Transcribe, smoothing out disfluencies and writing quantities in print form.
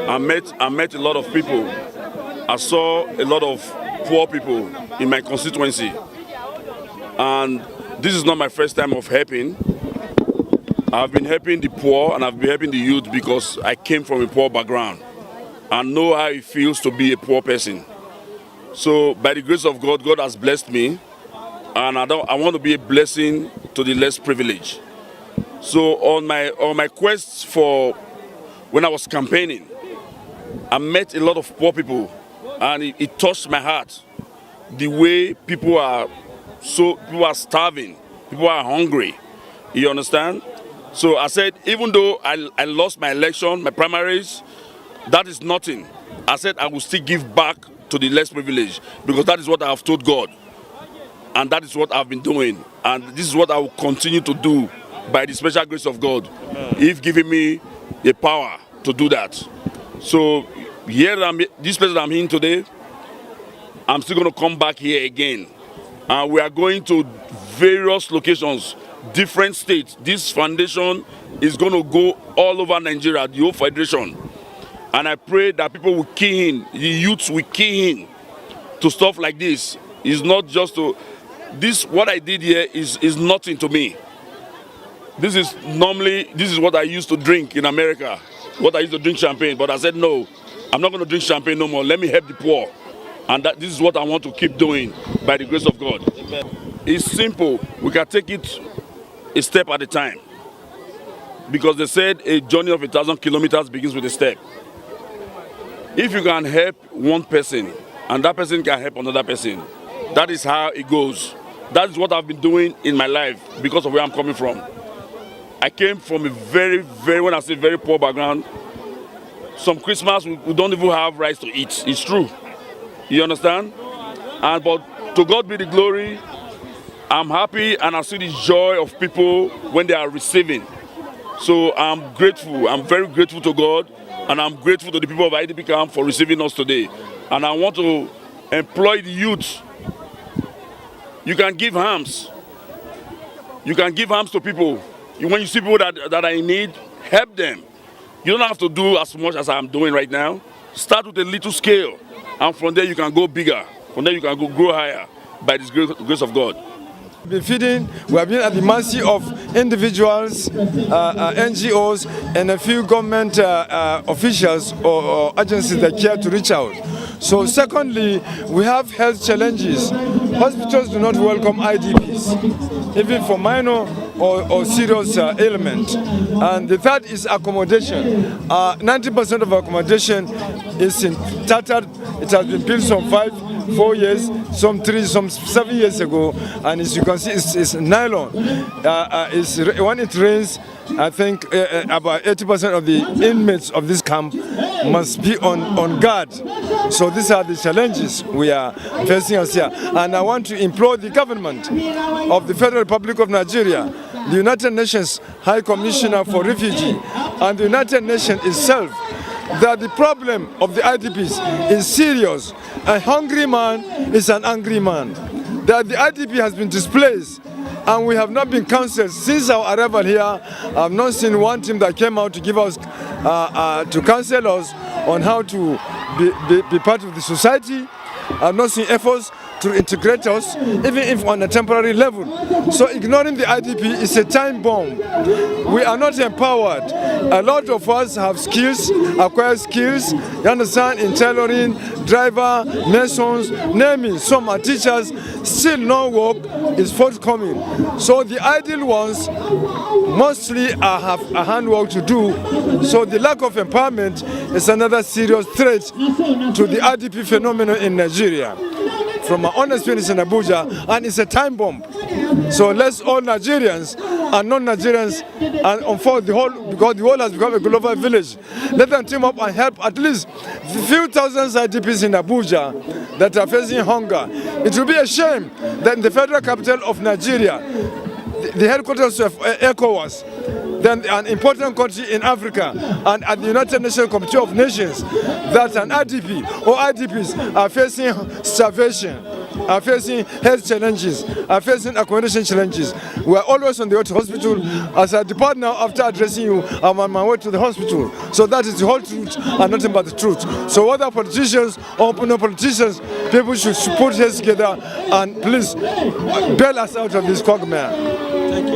I met a lot of people. I saw a lot of poor people in my constituency. And this is not my first time of helping. I've been helping the poor and I've been helping the youth because I came from a poor background and know how it feels to be a poor person. So by the grace of God, God has blessed me, and I want to be a blessing to the less privileged. So on my quest for when I was campaigning, I met a lot of poor people, and it touched my heart. The way people are starving, people are hungry. You understand? So I said, even though I lost my election, my primaries, that is nothing. I said I will still give back to the less privileged because that is what I have told God, and that is what I've been doing, and this is what I will continue to do by the special grace of God, if giving me the power to do that. So this place that I'm in today, I'm still going to come back here again, and we are going to various locations, different states. This foundation is going to go all over Nigeria, the whole federation. And I pray that people will key in, the youths will key in to stuff like this. It's not just to, what I did here is nothing to me. This is what I used to drink in America, what I used to drink champagne. But I said, no, I'm not going to drink champagne no more. Let me help the poor. And this is what I want to keep doing by the grace of God. It's simple. We can take it a step at a time. Because they said a journey of 1,000 kilometers begins with a step. If you can help one person, and that person can help another person, that is how it goes. That is what I've been doing in my life because of where I'm coming from. I came from a very, when I say very poor background. Some Christmas, we don't even have rice to eat. It's true. You understand? But to God be the glory. I'm happy and I see the joy of people when they are receiving. So I'm grateful. I'm very grateful to God. And I'm grateful to the people of IDP camp for receiving us today. And I want to employ the youth. You can give hams. You can give hams to people. When you see people that are in need, help them. You don't have to do as much as I'm doing right now. Start with a little scale. And from there you can go bigger. From there you can grow higher by the grace of God. We have been at the mercy of individuals, NGOs, and a few government officials or agencies that care to reach out. So secondly, we have health challenges. Hospitals do not welcome IDPs, even for minor or serious ailment. And the third is accommodation. 90% of accommodation is in tattered. It has been built some 4 years, some 3, some 7 years ago, and as you can see, it's nylon. When it rains, I think about 80% of the inmates of this camp must be on guard. So these are the challenges we are facing us here. And I want to implore the government of the Federal Republic of Nigeria, the United Nations High Commissioner for Refugees, and the United Nations itself, that the problem of the IDPs is serious. A hungry man is an angry man. That the IDP has been displaced and we have not been counseled since our arrival here. I have not seen one team that came out to give us, to counsel us on how to be part of the society. I have not seen efforts to integrate us, even if on a temporary level. So ignoring the IDP is a time bomb. We are not empowered. A lot of us have skills, acquired skills, you understand, in tailoring, driver, masons, naming. Some are teachers, still no work is forthcoming. So the ideal ones mostly have a handwork to do. So the lack of empowerment is another serious threat to the IDP phenomenon in Nigeria. From my own experience in Abuja, and it's a time bomb. So let's all Nigerians and non-Nigerians, and for the whole, because the world has become a global village, let them team up and help at least the few thousand IDPs in Abuja that are facing hunger. It will be a shame that in the federal capital of Nigeria, the headquarters of ECOWAS, then an important country in Africa, and at the United Nations Committee of Nations, that an IDP or IDPs are facing starvation. are facing health challenges, are facing accommodation challenges. We are always on the way to hospital. As I depart now, after addressing you, I'm on my way to the hospital. So that is the whole truth and nothing but the truth. So whether politicians or no politicians, people should put heads together and please bail us out of this quagmire. Thank you.